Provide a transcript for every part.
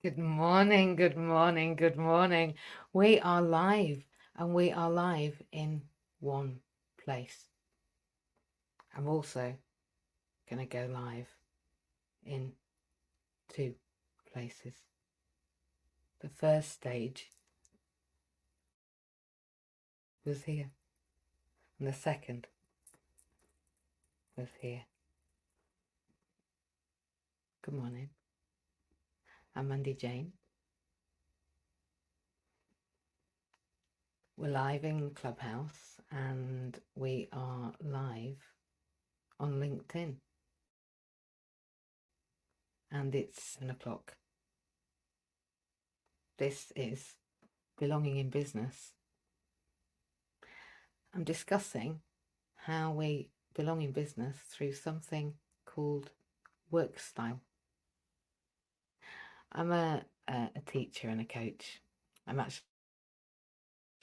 Good morning, good morning, good morning. We are live and we are live in one place. I'm also going to go live in two places. The first stage was here and the second was here. Good morning. I'm Mandy-Jayne. We're live in Clubhouse and we are live on LinkedIn. And it's 7 o'clock. This is Belonging in Business. I'm discussing how we belong in business through something called WorkStyle. I'm a teacher and a coach. I'm actually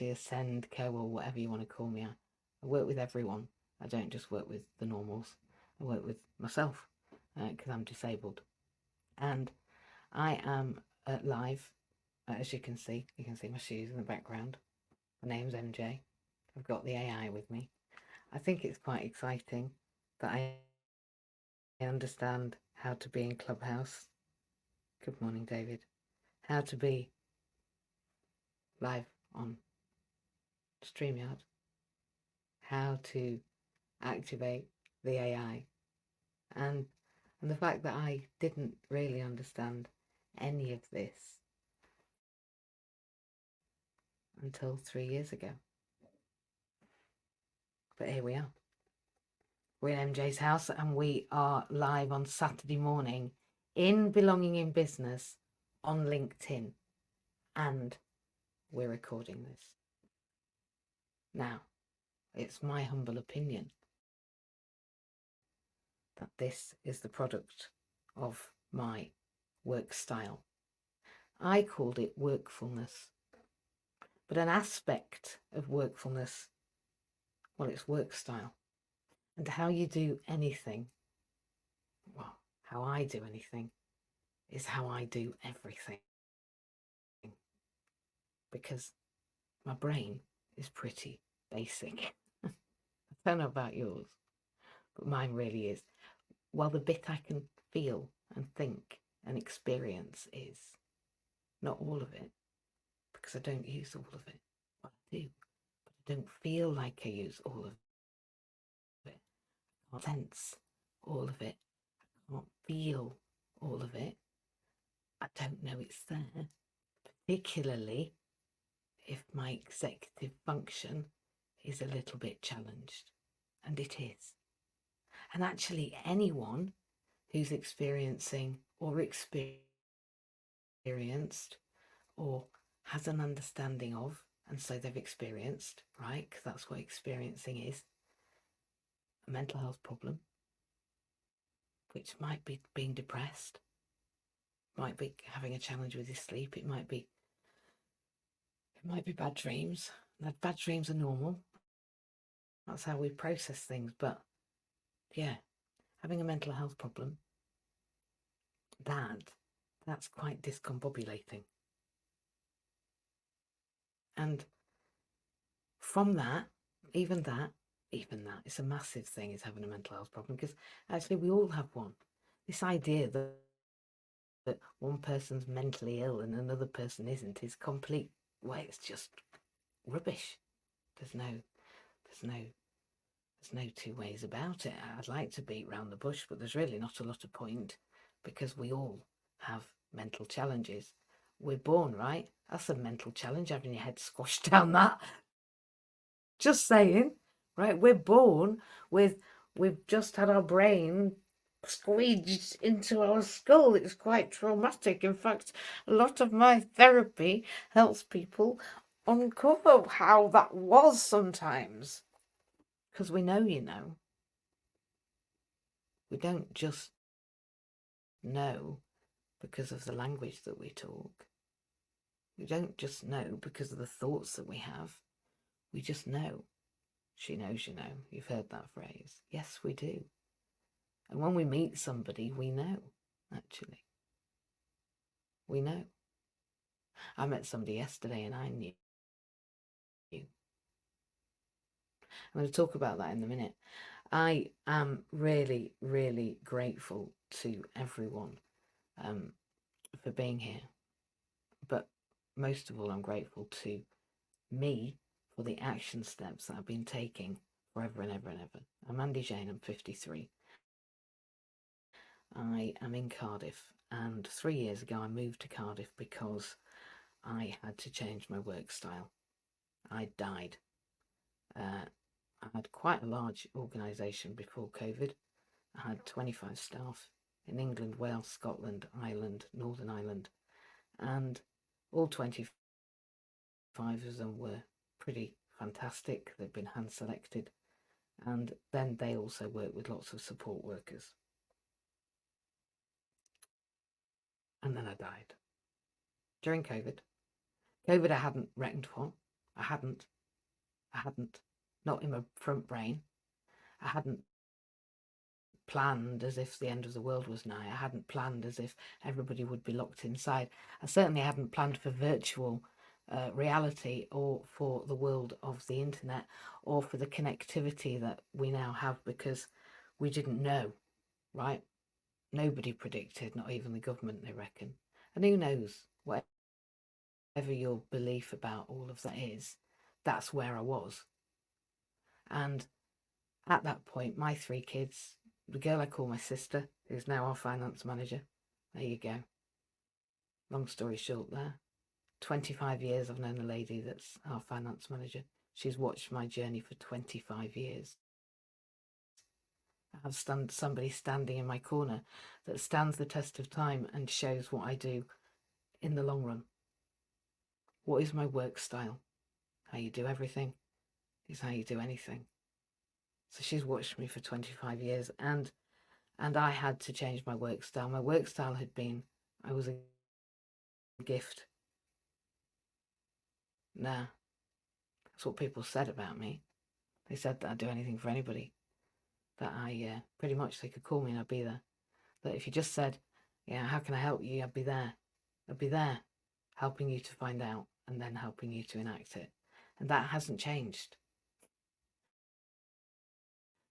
a send, co, or whatever you want to call me. I work with everyone. I don't just work with the normals. I work with myself because I'm disabled. And I am live, as you can see. You can see my shoes in the background. My name's MJ. I've got the AI with me. I think it's quite exciting that I understand how to be in Clubhouse. Good morning, David. How to be live on StreamYard. How to activate the AI. And the fact that I didn't really understand any of this until 3 years ago. But here we are. We're in MJ's house and we are live on Saturday morning in Belonging in Business on LinkedIn. And we're recording this. Now, it's my humble opinion that this is the product of my work style. I called it workfulness, but an aspect of workfulness, well, it's work style. And how you do anything, well, how I do anything is how I do everything. Because my brain is pretty basic. I don't know about yours, but mine really is. Well, the bit I can feel and think and experience is not all of it, because I don't use all of it. Well, I do, but I don't feel like I use all of it. I can't sense all of it. I can't feel all of it. I don't know it's there, particularly if my executive function is a little bit challenged, and it is. And actually, anyone who's experiencing or experienced or has an understanding of, and so they've experienced, right? Because that's what experiencing is, a mental health problem, which might be being depressed, might be having a challenge with his sleep, it might be bad dreams. Now, bad dreams are normal. That's how we process things. But yeah, having a mental health problem, that's quite discombobulating. And from that, even that, it's a massive thing, is having a mental health problem, because actually we all have one. This idea that one person's mentally ill and another person isn't is complete, well, it's just rubbish. There's no two ways about it. I'd like to beat round the bush, but there's really not a lot of point, because we all have mental challenges. We're born, right? That's a mental challenge, having your head squashed down that. Just saying, right? We're born with, we've just had our brain squeezed into our skull. It's quite traumatic. In fact, a lot of my therapy helps people uncover how that was sometimes. Because we know, we don't just know because of the language that we talk. We don't just know because of the thoughts that we have. We just know. She knows, You've heard that phrase. Yes, we do. And when we meet somebody, we know, actually. We know. I met somebody yesterday and I knew. I'm going to talk about that in a minute. I am really, really grateful to everyone for being here. But most of all, I'm grateful to me for the action steps that I've been taking forever and ever and ever. I'm Mandy-Jayne, I'm 53. I am in Cardiff, and 3 years ago I moved to Cardiff because I had to change my work style. I died. I had quite a large organisation before COVID. I had 25 staff in England, Wales, Scotland, Ireland, Northern Ireland, and all 25 of them were pretty fantastic. They've been hand selected, and then they also work with lots of support workers. And then I died during COVID. COVID I hadn't reckoned for. I hadn't, not in my front brain. I hadn't planned as if the end of the world was nigh. I hadn't planned as if everybody would be locked inside. I certainly hadn't planned for virtual reality, or for the world of the internet, or for the connectivity that we now have, because we didn't know, right? Nobody predicted, not even the government, they reckon. And who knows, whatever your belief about all of that is, that's where I was. And at that point, my 3 kids, the girl I call my sister, who's now our finance manager, there you go. Long story short there. 25 years I've known a lady that's our finance manager. She's watched my journey for 25 years. I have somebody standing in my corner that stands the test of time and shows what I do in the long run. What is my work style? How you do everything is how you do anything. So she's watched me for 25 years, and I had to change my work style. My work style had been, I was a gift. Nah, that's what people said about me. They said that I'd do anything for anybody. That I, pretty much they could call me and I'd be there. That if you just said, yeah, how can I help you? I'd be there. I'd be there, helping you to find out and then helping you to enact it. And that hasn't changed.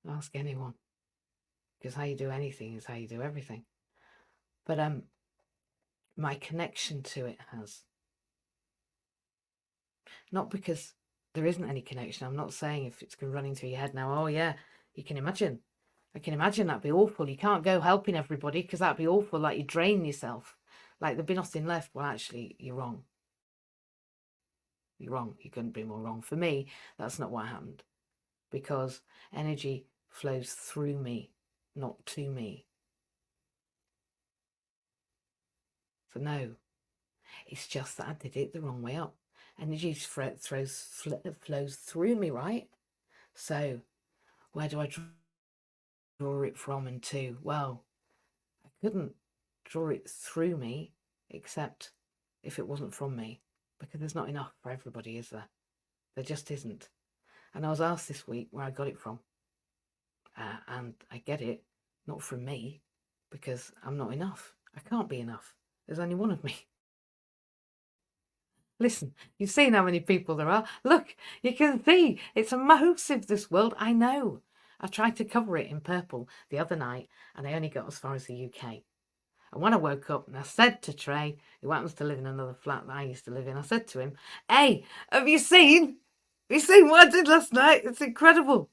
Ask anyone. Because how you do anything is how you do everything. But my connection to it has. Not because there isn't any connection. I'm not saying if it's running through your head now, oh yeah, you can imagine. I can imagine that'd be awful. You can't go helping everybody because that'd be awful. Like you drain yourself. Like there'd be nothing left. Well, actually, you're wrong. You're wrong. You couldn't be more wrong. For me, that's not what happened. Because energy flows through me, not to me. So no, it's just that I did it the wrong way up. Energy flows through me, right? So where do I draw it from and to? Well, I couldn't draw it through me except if it wasn't from me, because there's not enough for everybody, is there? There just isn't. And I was asked this week where I got it from, and I get it not from me, because I'm not enough. I can't be enough. There's only one of me. Listen, you've seen how many people there are. Look, you can see it's a massive, this world. I know. I tried to cover it in purple the other night and I only got as far as the UK. And when I woke up and I said to Trey, who happens to live in another flat that I used to live in, I said to him, hey, have you seen what I did last night? It's incredible.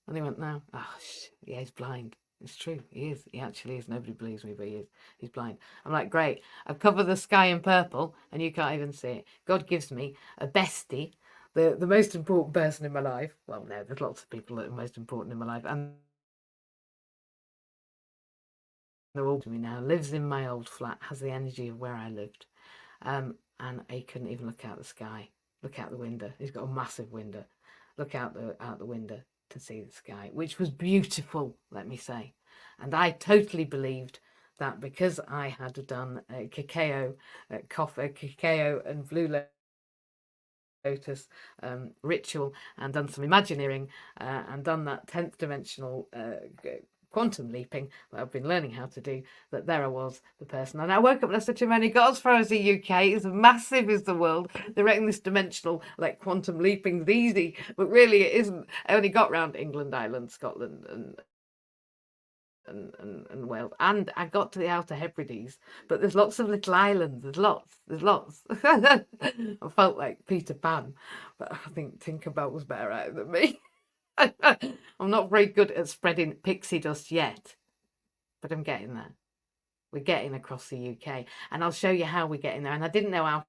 And he went, no. Oh, yeah, he's blind. It's true. He is. He actually is. Nobody believes me, but he is. He's blind. I'm like, great. I've covered the sky in purple and you can't even see it. God gives me a bestie, the most important person in my life. Well, no, there's lots of people that are most important in my life. And they're all to me now. Lives in my old flat, has the energy of where I lived. And he couldn't even look out the sky. Look out the window. He's got a massive window. Look out the window to see the sky, which was beautiful, let me say. And I totally believed that because I had done cacao and blue lotus ritual and done some imagineering and done that 10th dimensional quantum leaping that I've been learning how to do, that there I was, the person. And I woke up and I said to many, got as far as the UK, it's massive is the world. They reckon this dimensional, like quantum leaping's easy, but really it isn't. I only got round England, Ireland, Scotland, and Wales, and I got to the Outer Hebrides, but there's lots of little islands. There's lots. I felt like Peter Pan, but I think Tinkerbell was better at it than me. I'm not very good at spreading pixie dust yet, but I'm getting there. We're getting across the UK, and I'll show you how we're getting there. And I didn't know how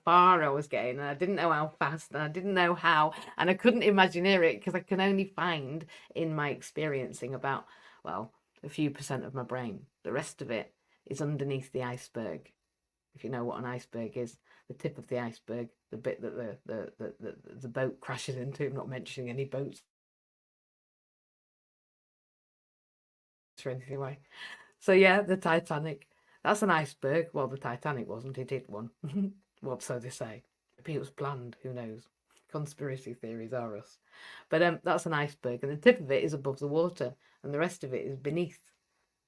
far I was getting, and I didn't know how fast, and I didn't know how, and I couldn't imagineer it because I can only find in my experiencing about, well, a few percent of my brain. The rest of it is underneath the iceberg. If you know what an iceberg is, the tip of the iceberg, the bit that the boat crashes into. I'm not mentioning any boats or anything like. So yeah, the Titanic. That's an iceberg. Well, the Titanic wasn't. It did one. Well, so they say. Maybe it was planned. Who knows? Conspiracy theories are us. But that's an iceberg, and the tip of it is above the water, and the rest of it is beneath.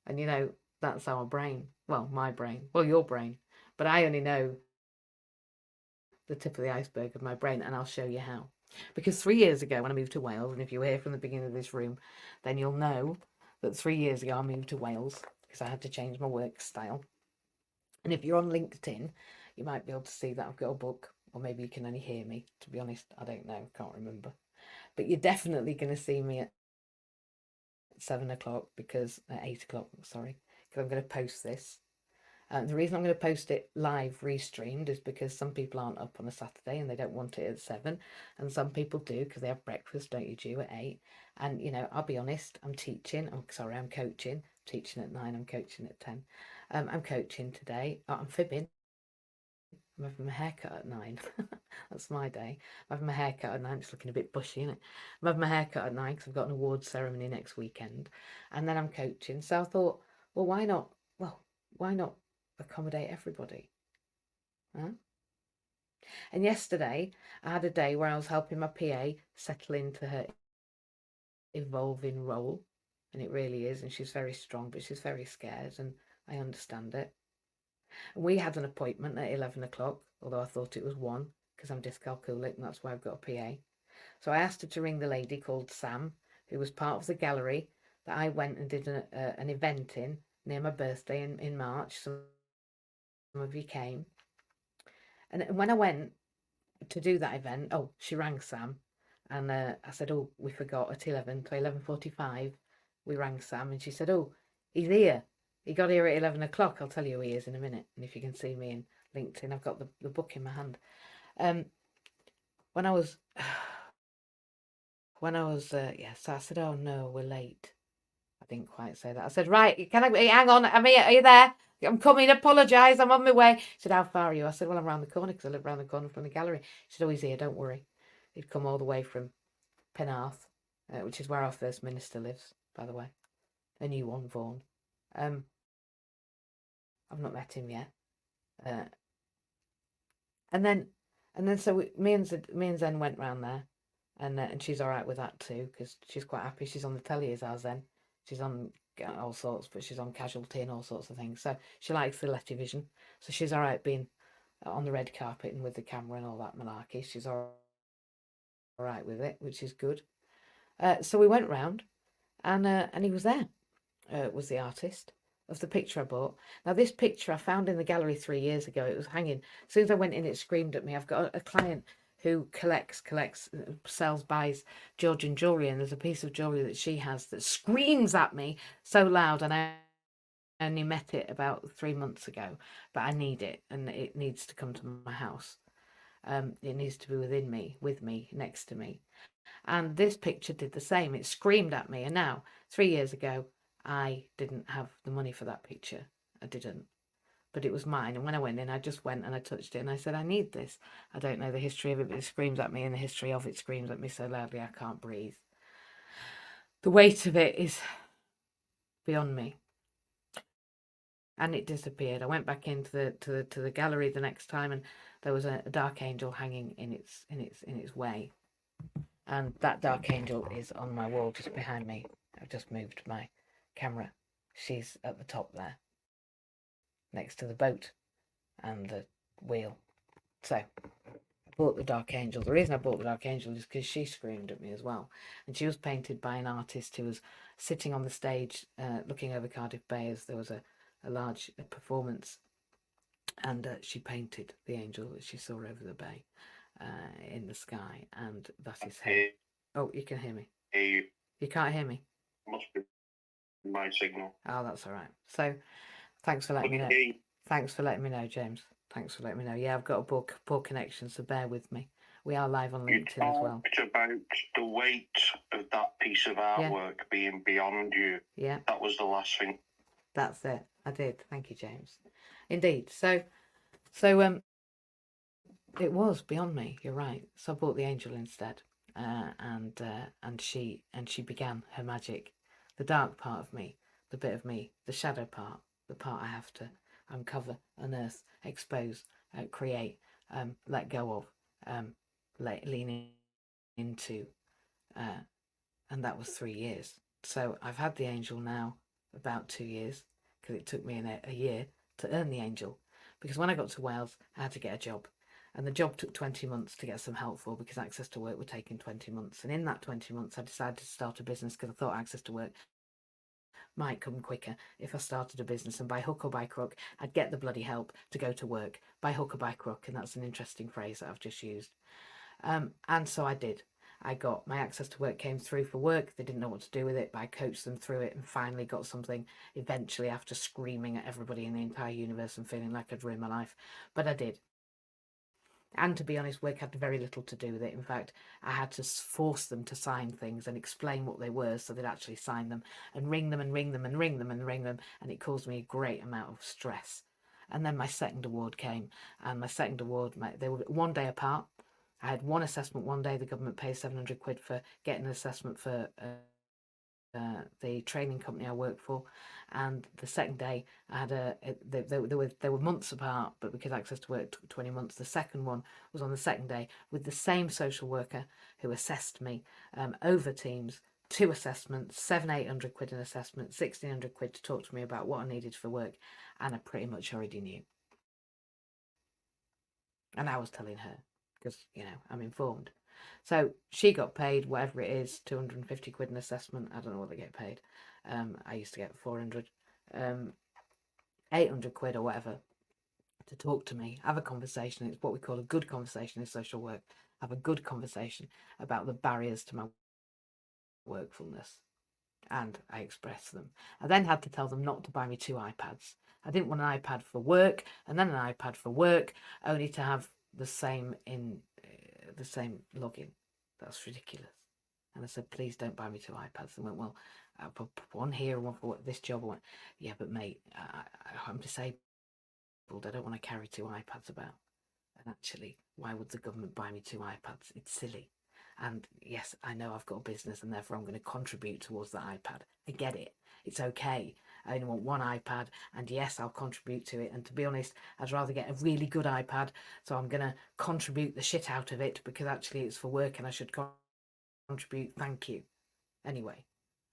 And you know, that's our brain. Well, my brain. Well, your brain. But I only know the tip of the iceberg of my brain, and I'll show you how. Because 3 years ago, when I moved to Wales, and if you were here from the beginning of this room, then you'll know that 3 years ago I moved to Wales because I had to change my work style. And if you're on LinkedIn, you might be able to see that I've got a book, or maybe you can only hear me. To be honest, I don't know, can't remember. But you're definitely going to see me at 7 o'clock, because at 8 o'clock, sorry, because I'm going to post this. The reason I'm going to post it live restreamed is because some people aren't up on a Saturday and they don't want it at 7, and some people do because they have breakfast, don't you, due at 8. And you know, I'll be honest, I'm coaching. Teaching at 9, I'm coaching at 10. I'm coaching today. I'm fibbing. I'm having my haircut at 9. That's my day. I'm having my haircut at 9. It's looking a bit bushy, isn't it? I'm having my haircut at 9 because I've got an awards ceremony next weekend, and then I'm coaching. So I thought, well, why not? Well, why not accommodate everybody? Huh? And yesterday I had a day where I was helping my PA settle into her evolving role, and it really is, and she's very strong, but she's very scared, and I understand it. And we had an appointment at 11 o'clock, although I thought it was 1 because I'm dyscalculic, and that's why I've got a PA. So I asked her to ring the lady called Sam, who was part of the gallery that I went and did an event in near my birthday in March. Some of you came. And when I went to do that event, oh, she rang Sam, and I said, oh, we forgot at 11 to 11:45. We rang Sam, and she said, oh, he's here. He got here at 11 o'clock. I'll tell you who he is in a minute. And if you can see me in LinkedIn, I've got the book in my hand. When I was, yeah, so I said, oh no, we're late. I didn't quite say that. I said, right, can I, hang on, I'm here, are you there? I'm coming, apologise, I'm on my way. She said, how far are you? I said, well, I'm round the corner because I live round the corner from the gallery. She said, oh, he's here, don't worry. He'd come all the way from Penarth, which is where our First Minister lives, by the way. A new one, Vaughan. I've not met him yet. And then so me and Zen went round there, and she's all right with that too, because she's quite happy. She's on the telly as our Zen. She's on all sorts, but she's on Casualty and all sorts of things. So she likes the television. So she's all right being on the red carpet and with the camera and all that malarkey. She's all right with it, which is good. So we went round, and he was there. Was the artist of the picture I bought. Now, this picture I found in the gallery 3 years ago. It was hanging. As soon as I went in, it screamed at me. I've got a client who collects, sells, buys Georgian jewellery, and there's a piece of jewellery that she has that screams at me so loud, and I only met it about 3 months ago, but I need it, and it needs to come to my house. It needs to be with me, next to me. And this picture did the same. It screamed at me, and now, 3 years ago, I didn't have the money for that picture. I didn't. But it was mine. And when I went in, I just went and I touched it and I said, I need this. I don't know the history of it, but it screams at me, and the history of it screams at me so loudly I can't breathe. The weight of it is beyond me. And it disappeared. I went back into the gallery the next time, and there was a dark angel hanging in its way. And that dark angel is on my wall just behind me. I've just moved my camera. She's at the top there, next to the boat and the wheel. So I bought the Dark Angel. The reason I bought the Dark Angel is because she screamed at me as well. And she was painted by an artist who was sitting on the stage looking over Cardiff Bay as there was a large performance. And she painted the angel that she saw over the bay in the sky. And that is her. Oh, you can hear me. You can't hear me? Must be my signal. Oh, that's all right. So thanks for letting me know. Thanks for letting me know, James. Thanks for letting me know. Yeah, I've got a poor connection, so bear with me. We are live on LinkedIn as well. You talked about the weight of that piece of artwork being beyond you. Yeah. That was the last thing. That's it. I did. Thank you, James. Indeed. So it was beyond me. You're right. So I bought the angel instead, and she began her magic. The dark part of me, the bit of me, the shadow part, the part I have to uncover, unearth, expose, create, let go of, lean into, and that was 3 years. So I've had the angel now about 2 years, because it took me a year to earn the angel. Because when I got to Wales, I had to get a job. And the job took 20 months to get some help for, because access to work were taking 20 months. And in that 20 months, I decided to start a business because I thought access to work might come quicker if I started a business, and by hook or by crook, I'd get the bloody help to go to work, by hook or by crook. And that's an interesting phrase that I've just used. And so I did. I got my access to work came through for work. They didn't know what to do with it, but I coached them through it and finally got something eventually, after screaming at everybody in the entire universe and feeling like I'd ruined my life. But I did. And to be honest, work had very little to do with it. In fact, I had to force them to sign things and explain what they were so they'd actually sign them, and ring them and ring them and ring them and ring them. And it caused me a great amount of stress. And then my second award came, and my second award, they were 1 day apart. I had one assessment one day. The government pays 700 quid for getting an assessment for the training company I work for, and the second day I had they were months apart, but because access to work took 20 months, the second one was on the second day with the same social worker who assessed me over Teams. 2 assessments, 700-800 quid an assessment, 1,600 quid to talk to me about what I needed for work, and I pretty much already knew. And I was telling her, because, you know, I'm informed. So she got paid whatever it is, 250 quid an assessment. I don't know what they get paid. I used to get 400, 800 quid or whatever to talk to me, have a conversation. It's what we call a good conversation in social work. Have a good conversation about the barriers to my workfulness. And I expressed them. I then had to tell them not to buy me 2 iPads. I didn't want an iPad for work and then an iPad for work, only to have the same the same login. That's ridiculous. And I said, please don't buy me 2 iPads. And went, well, I'll put one here and one for this job. I went, yeah, but mate, I'm disabled. I don't want to carry 2 iPads about. And actually, why would the government buy me 2 iPads? It's silly. And yes, I know I've got a business and therefore I'm going to contribute towards the iPad. I get it. It's okay. I only want 1 iPad, and yes, I'll contribute to it. And to be honest, I'd rather get a really good iPad, so I'm going to contribute the shit out of it, because actually it's for work and I should contribute. Thank you. Anyway,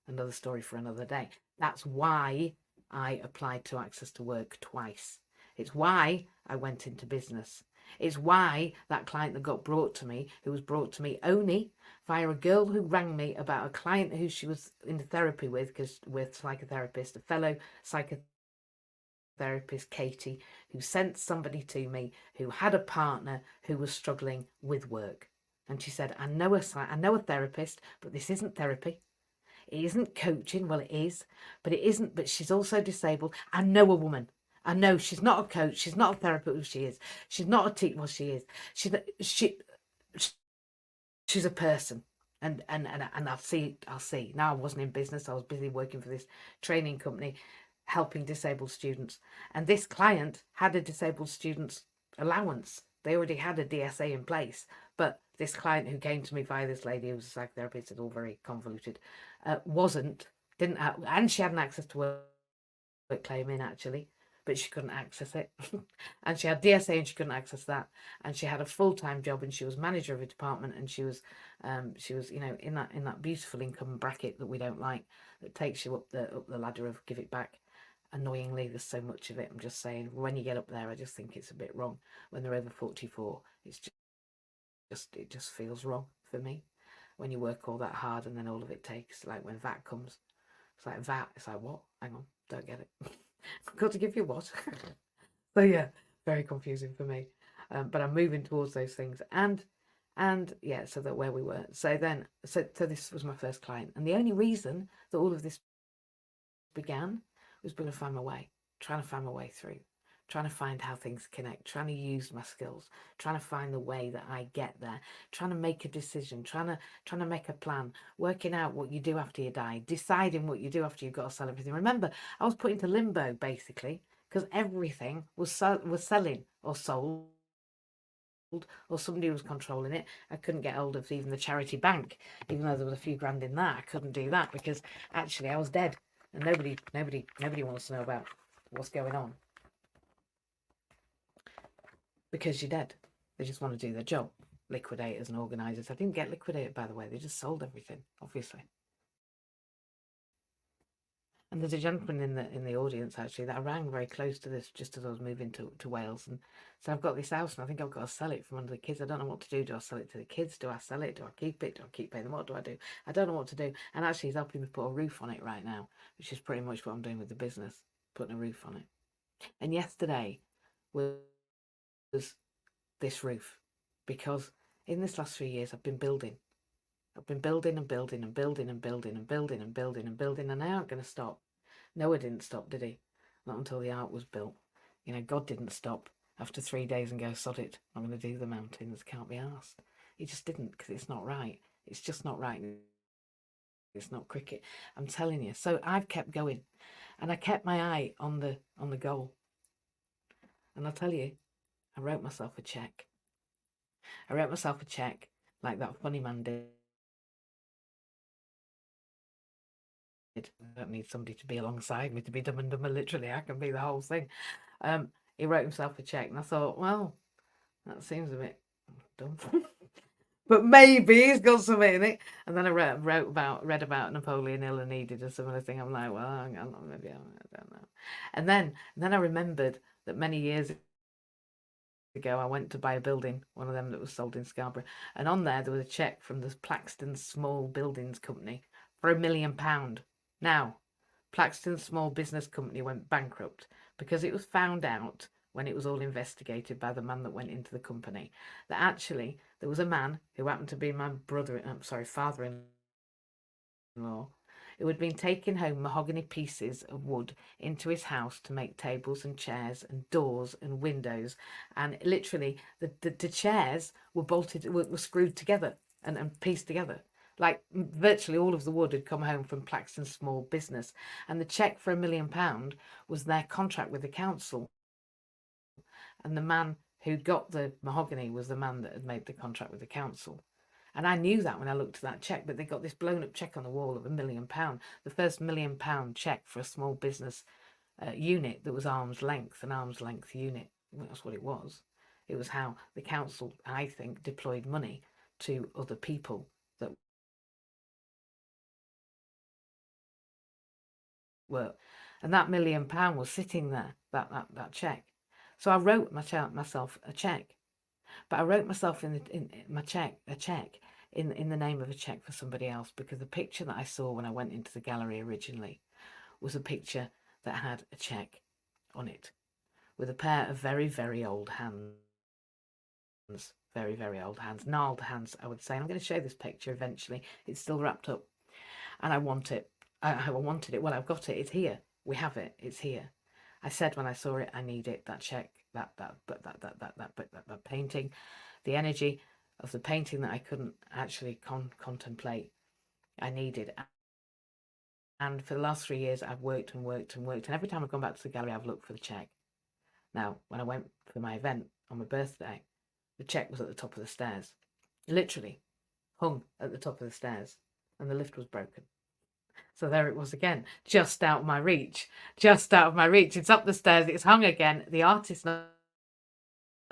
another story for another day. That's why I applied to access to work twice. It's why I went into business. It's why that client that got brought to me, who was brought to me only via a girl who rang me about a client who she was in therapy with, because we're psychotherapists, a fellow psychotherapist, Katie, who sent somebody to me who had a partner who was struggling with work. And she said, I know a therapist, but this isn't therapy. It isn't coaching. Well, it is, but it isn't. But she's also disabled. I know a woman. I know she's not a coach. She's not a therapist. Well, she is. She's not a teacher. Well, she is. She's a person. And I'll see. Now, I wasn't in business. I was busy working for this training company, helping disabled students. And this client had a disabled students allowance. They already had a DSA in place. But this client who came to me via this lady who was a psychotherapist, it's all very convoluted, didn't have, and she had an access to work claim in, actually, but she couldn't access it. And she had DSA and she couldn't access that. And she had a full-time job and she was manager of a department, and she was you know, in that beautiful income bracket that we don't like, that takes you up the ladder of give it back. Annoyingly, there's so much of it. I'm just saying, when you get up there, I just think it's a bit wrong. When they're over 44, it just feels wrong for me. When you work all that hard and then all of it takes, like when VAT comes, it's like VAT. It's like, what? Hang on, don't get it. I've got to give you what? So yeah, very confusing for me. But I'm moving towards those things, and yeah, so that where we were. So then, so this was my first client, and the only reason that all of this began was trying to find my way through, trying to find how things connect, trying to use my skills, trying to find the way that I get there, trying to make a decision, trying to make a plan, working out what you do after you die, deciding what you do after you've got to sell everything. Remember, I was put into limbo basically because everything was selling or sold, or somebody was controlling it. I couldn't get hold of even the charity bank, even though there was a few grand in that. I couldn't do that because actually I was dead, and nobody wants to know about what's going on because you're dead. They just want to do their job. Liquidators and organisers. I didn't get liquidated, by the way. They just sold everything, obviously. And there's a gentleman in the audience actually that I rang very close to this just as I was moving to Wales, and so I've got this house and I think I've got to sell it from under the kids. I don't know what to do. Do I sell it to the kids? Do I sell it? Do I keep it? Do I keep paying them? What do I do? I don't know what to do. And actually he's helping me put a roof on it right now, which is pretty much what I'm doing with the business, putting a roof on it. And yesterday was this roof, because in this last 3 years I've been building and building and building and building and building and building and building and building, and I aren't going to stop. Noah didn't stop, did he? Not until the ark was built. You know, God didn't stop after 3 days and go, sod it, I'm going to do the mountains, can't be arsed. He just didn't, because it's not right. It's just not right. It's not cricket. I'm telling you. So I've kept going, and I kept my eye on the goal. And I'll tell you, I wrote myself a check. I wrote myself a check like that funny man did. I don't need somebody to be alongside me to be Dumb and Dumber, literally. I can be the whole thing. He wrote himself a check, and I thought, well, that seems a bit dumb. But maybe he's got something in it. And then I read about Napoleon Hill and he did a similar thing. I'm like, well, hang on, maybe I don't know. And then I remembered that many years ago I went to buy a building, one of them that was sold in Scarborough, and on there was a check from the Plaxton Small Buildings Company for £1 million. Now, Plaxton Small Business Company went bankrupt because it was found out when it was all investigated by the man that went into the company that actually there was a man who happened to be my father-in-law, who had been taking home mahogany pieces of wood into his house to make tables and chairs and doors and windows, and literally the chairs were screwed together and pieced together. Like virtually all of the wood had come home from Plaxton Small Business, and the cheque for £1 million was their contract with the council. And the man who got the mahogany was the man that had made the contract with the council. And I knew that when I looked at that cheque, but they got this blown up cheque on the wall of £1 million, the first £1 million cheque for a small business unit that was arm's length, an arm's length unit. Well, that's what it was. It was how the council, I think, deployed money to other people that were, and that £1 million was sitting there, that cheque. So I wrote myself a cheque, but I wrote myself in my cheque a cheque in the name of a cheque for somebody else, because the picture that I saw when I went into the gallery originally was a picture that had a cheque on it with a pair of very, very old hands. Very, very old hands, gnarled hands, I would say. And I'm going to show this picture eventually. It's still wrapped up, and I want it. I wanted it. Well, I've got it. It's here. We have it. It's here. I said when I saw it, I need it. That check, that painting, the energy of the painting that I couldn't actually contemplate, I needed. And for the last 3 years, I've worked and worked and worked. And every time I've gone back to the gallery, I've looked for the check. Now, when I went for my event on my birthday, the check was at the top of the stairs, literally hung at the top of the stairs, and the lift was broken. So there it was again, just out of my reach, just out of my reach. It's up the stairs, it's hung again. The artist's not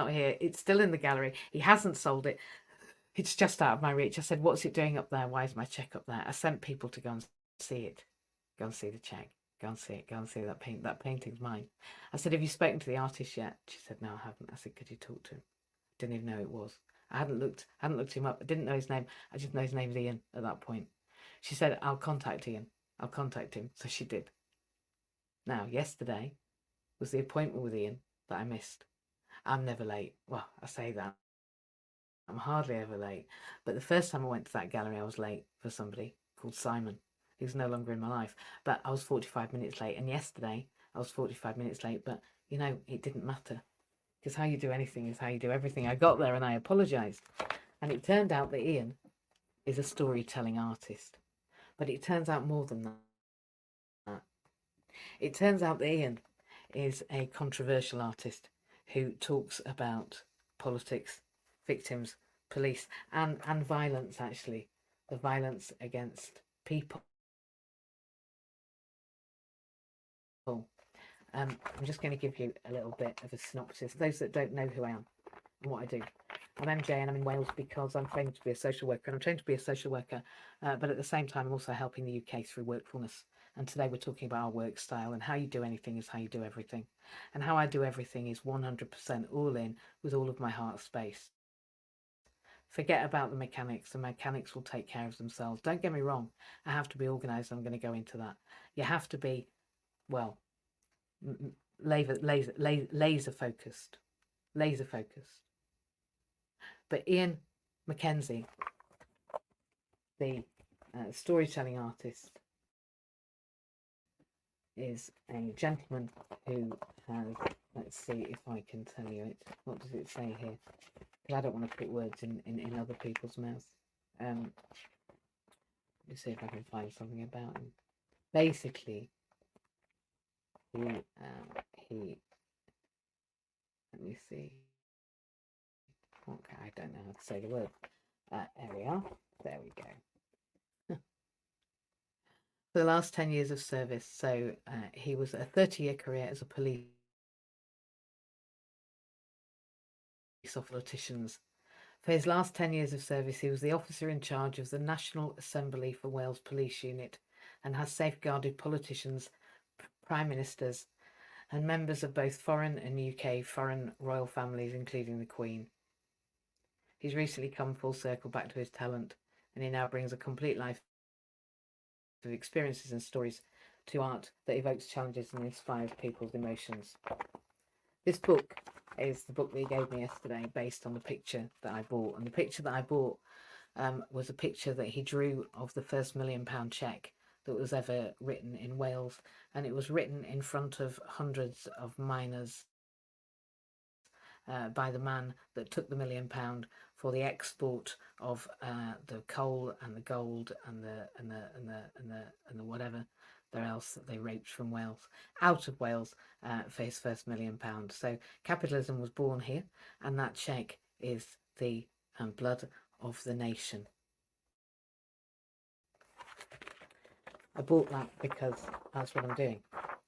here. It's still in the gallery. He hasn't sold it. It's just out of my reach. I said, what's it doing up there? Why is my check up there? I sent people to go and see it. Go and see the check. Go and see it. Go and see that paint. That painting's mine. I said, have you spoken to the artist yet? She said, no, I haven't. I said, could you talk to him? Didn't even know who it was. I hadn't looked him up. I didn't know his name. I just know his name's Ian at that point. She said, I'll contact Ian. I'll contact him. So she did. Now, yesterday was the appointment with Ian that I missed. I'm never late. Well, I say that. I'm hardly ever late. But the first time I went to that gallery, I was late for somebody called Simon, who's no longer in my life. But I was 45 minutes late. And yesterday, I was 45 minutes late. But, you know, it didn't matter. Because how you do anything is how you do everything. I got there and I apologised. And it turned out that Ian is a storytelling artist. But it turns out more than that. It turns out that Ian is a controversial artist who talks about politics, victims, police, and violence, actually. The violence against people. I'm just going to give you a little bit of a synopsis. Those that don't know who I am and what I do. I'm MJ and I'm in Wales because I'm trained to be a social worker, and I'm trained to be a social worker, but at the same time I'm also helping the UK through workfulness. And today we're talking about our work style, and how you do anything is how you do everything. And how I do everything is 100% all in with all of my heart space. Forget about the mechanics will take care of themselves. Don't get me wrong, I have to be organised. I'm going to go into that. You have to be, well, laser focused. But Ian Mackenzie, the storytelling artist, is a gentleman who has, let's see if I can tell you it. What does it say here? Because I don't want to put words in other people's mouths. Let me see if I can find something about him. Basically, he let me see. Okay, I don't know how to say the word. There we are. There we go. For the last 10 years of service, so he was a 30-year career as a police politicians. For his last 10 years of service, he was the officer in charge of the National Assembly for Wales Police Unit and has safeguarded politicians, prime ministers, and members of both foreign and UK foreign royal families, including the Queen. He's recently come full circle back to his talent, and he now brings a complete life of experiences and stories to art that evokes challenges and inspires people's emotions. This book is the book that he gave me yesterday, based on the picture that I bought. And the picture that I bought was a picture that he drew of the first £1 million cheque that was ever written in Wales. And it was written in front of hundreds of miners by the man that took the £1 million for the export of the coal and the gold and the whatever there else that they raped from Wales, out of Wales, for his first £1 million. So capitalism was born here, and that cheque is the blood of the nation. I bought that because that's what I'm doing.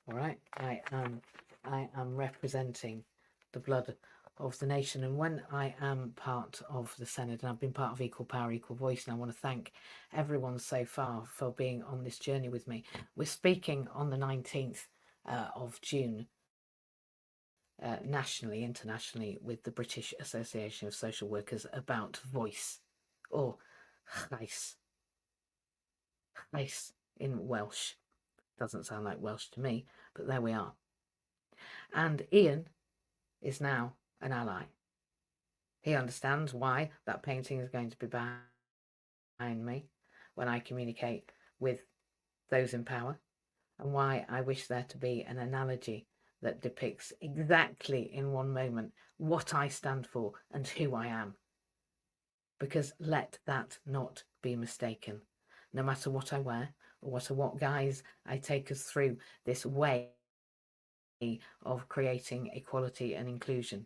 All right, I am representing the blood of the nation. And when I am part of the Senate, and I've been part of Equal Power, Equal Voice, and I want to thank everyone so far for being on this journey with me. We're speaking on the 19th of June, nationally, internationally, with the British Association of Social Workers about voice, or llais in Welsh. Doesn't sound like Welsh to me, but there we are. And Ian is now an ally. He understands why that painting is going to be behind me when I communicate with those in power, and why I wish there to be an analogy that depicts exactly in one moment what I stand for and who I am. Because let that not be mistaken. No matter what I wear, or what guise I take us through this way of creating equality and inclusion.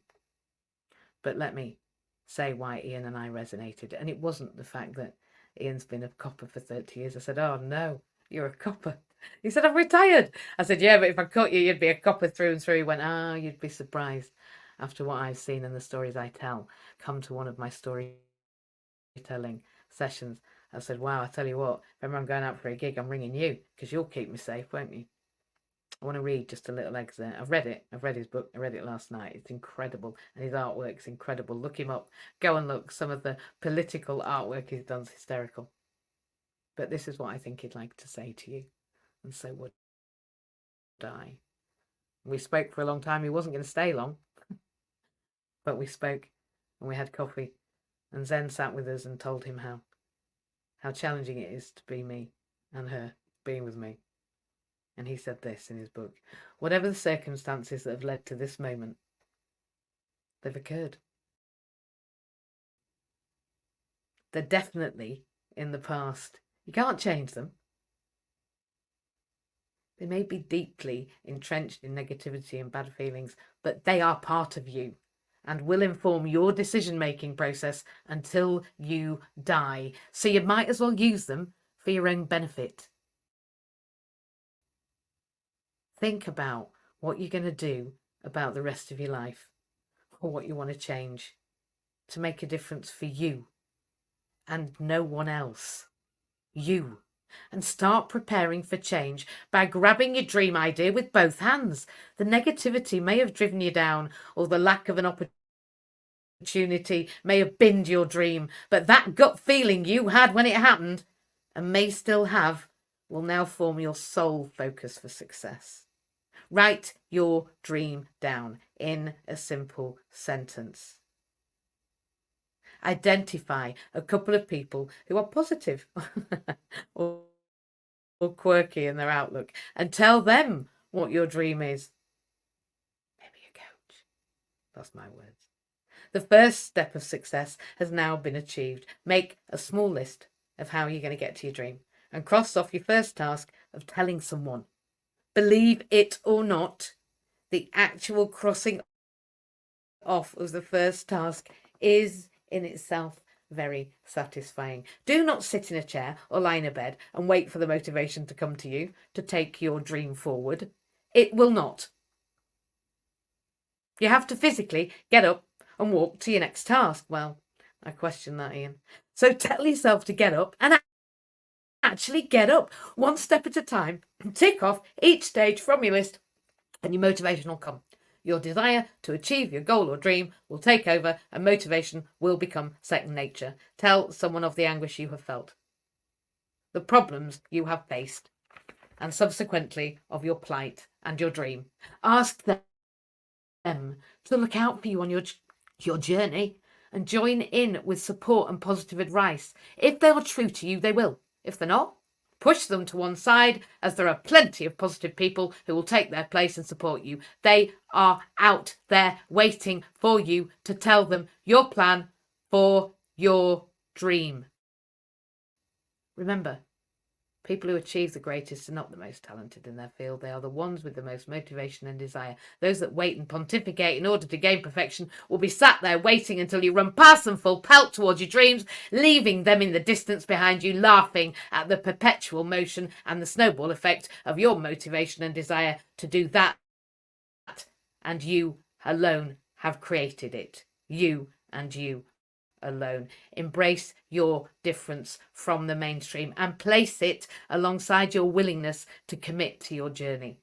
But let me say why Ian and I resonated. And it wasn't the fact that Ian's been a copper for 30 years. I said, oh, no, You're a copper. He said, I've retired. I said, yeah, but if I cut you, you'd be a copper through and through. He went, you'd be surprised after what I've seen and the stories I tell. Come to one of my storytelling sessions. I said, wow, I tell you what, if ever I'm going out for a gig, I'm ringing you because you'll keep me safe, won't you? I want to read just a little excerpt. I've read it. I've read his book. I read it last night. It's incredible. And his artwork's incredible. Look him up. Go and look. Some of the political artwork he's done is hysterical. But this is what I think he'd like to say to you. And so would I. We spoke for a long time. He wasn't going to stay long. But we spoke and we had coffee. And Zen sat with us and told him how challenging it is to be me and her being with me. And he said this in his book: whatever the circumstances that have led to this moment, they've occurred. They're definitely in the past. You can't change them. They may be deeply entrenched in negativity and bad feelings, but they are part of you and will inform your decision-making process until you die. So you might as well use them for your own benefit. Think about what you're going to do about the rest of your life, or what you want to change to make a difference for you and no one else. You. And start preparing for change by grabbing your dream idea with both hands. The negativity may have driven you down, or the lack of an opportunity may have binned your dream, but that gut feeling you had when it happened, and may still have, will now form your sole focus for success. Write your dream down in a simple sentence. Identify a couple of people who are positive or quirky in their outlook and tell them what your dream is. Maybe a coach. That's my words. The first step of success has now been achieved. Make a small list of how you're going to get to your dream and cross off your first task of telling someone. Believe it or not, the actual crossing off of the first task is in itself very satisfying. Do not sit in a chair or lie in a bed and wait for the motivation to come to you to take your dream forward. It will not. You have to physically get up and walk to your next task. Well, I question that, Ian. So tell yourself to get up and actually get up one step at a time and tick off each stage from your list, and your motivation will come. Your desire to achieve your goal or dream will take over and motivation will become second nature. Tell someone of the anguish you have felt, the problems you have faced, and subsequently of your plight and your dream. Ask them to look out for you on your journey and join in with support and positive advice. If they are true to you, they will. If they're not, push them to one side, as there are plenty of positive people who will take their place and support you. They are out there waiting for you to tell them your plan for your dream. Remember, people who achieve the greatest are not the most talented in their field. They are the ones with the most motivation and desire. Those that wait and pontificate in order to gain perfection will be sat there waiting until you run past them full pelt towards your dreams, leaving them in the distance behind you, laughing at the perpetual motion and the snowball effect of your motivation and desire to do that. And you alone have created it. You and you alone. Embrace your difference from the mainstream and place it alongside your willingness to commit to your journey.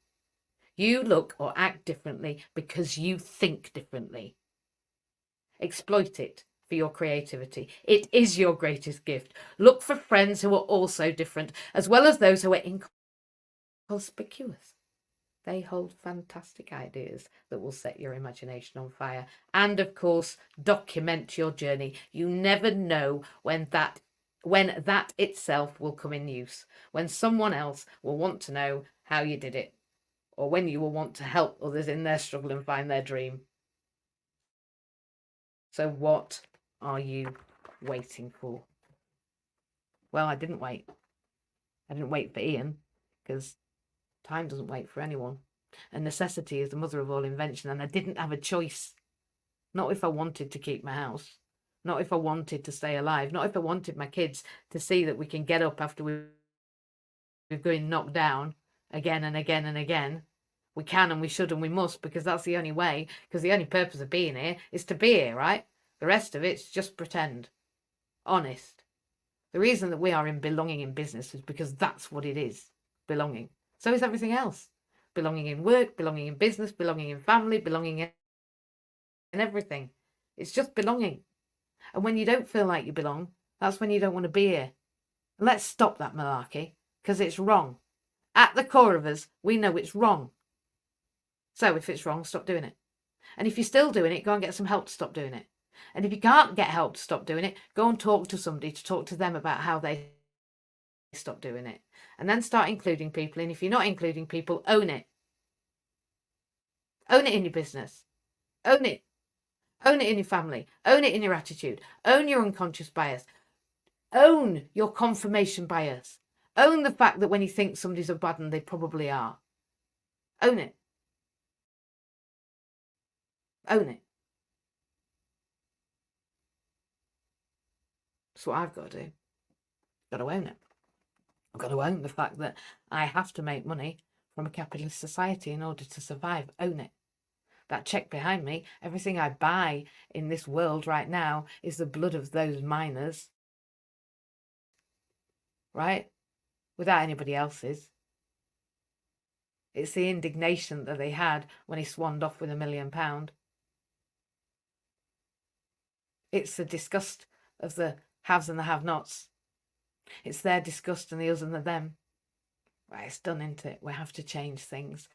You look or act differently because you think differently. Exploit it for your creativity. It is your greatest gift. Look for friends who are also different, as well as those who are inconspicuous. They hold fantastic ideas that will set your imagination on fire. And of course, document your journey. You never know when that itself will come in use, when someone else will want to know how you did it, or when you will want to help others in their struggle and find their dream. So what are you waiting for? Well, I didn't wait. I didn't wait for Ian, because time doesn't wait for anyone. And necessity is the mother of all invention. And I didn't have a choice. Not if I wanted to keep my house. Not if I wanted to stay alive. Not if I wanted my kids to see that we can get up after we've we're going knocked down again and again and again. We can and we should and we must, because that's the only way, because the only purpose of being here is to be here, right? The rest of it's just pretend. Honest. The reason that we are in belonging in business is because that's what it is, belonging. So is everything else. Belonging in work, belonging in business, belonging in family, belonging in everything. It's just belonging. And when you don't feel like you belong, that's when you don't want to be here. Let's stop that malarkey, because it's wrong. At the core of us, we know it's wrong. So if it's wrong, stop doing it. And if you're still doing it, go and get some help to stop doing it. And if you can't get help to stop doing it, go and talk to somebody to talk to them about how they stop doing it. And then start including people. And if you're not including people, own it. Own it in your business. Own it. Own it in your family. Own it in your attitude. Own your unconscious bias. Own your confirmation bias. Own the fact that when you think somebody's a bad one, they probably are. Own it. Own it. That's what I've got to do. Got to own it. I've got to own the fact that I have to make money from a capitalist society in order to survive. Own it. That check behind me, everything I buy in this world right now is the blood of those miners. Right? Without anybody else's. It's the indignation that they had when he swanned off with £1 million. It's the disgust of the haves and the have-nots. It's their disgust and the us and the them. Right, it's done, isn't it? We have to change things.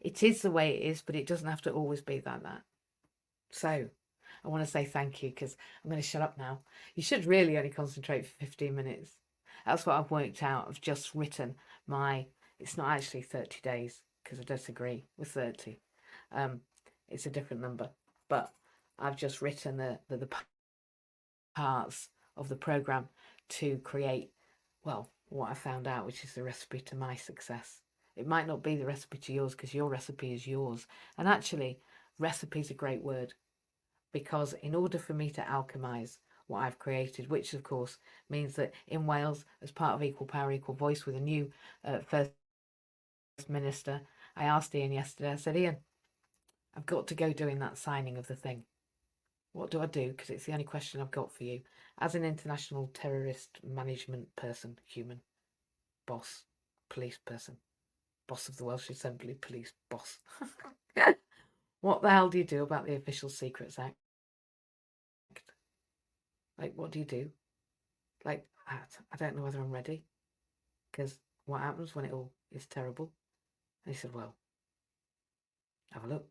It is the way it is, but it doesn't have to always be like that. So, I want to say thank you, because I'm going to shut up now. You should really only concentrate for 15 minutes. That's what I've worked out. I've just written my... It's not actually 30 days, because I disagree with 30. It's a different number. But I've just written the parts of the program to create, well, what I found out, which is the recipe to my success. It might not be the recipe to yours, because your recipe is yours. And actually, recipe is a great word, because in order for me to alchemize what I've created, which of course means that in Wales, as part of Equal Power, Equal Voice, with a new First Minister, I asked Ian yesterday, I said, Ian, I've got to go doing that signing of the thing. What do I do? Because it's the only question I've got for you. As an international terrorist management person, human, boss, police person, boss of the Welsh Assembly, police boss. What the hell do you do about the Official Secrets Act? Like, what do you do? Like, I don't know whether I'm ready. Because what happens when it all is terrible? And he said, well, have a look.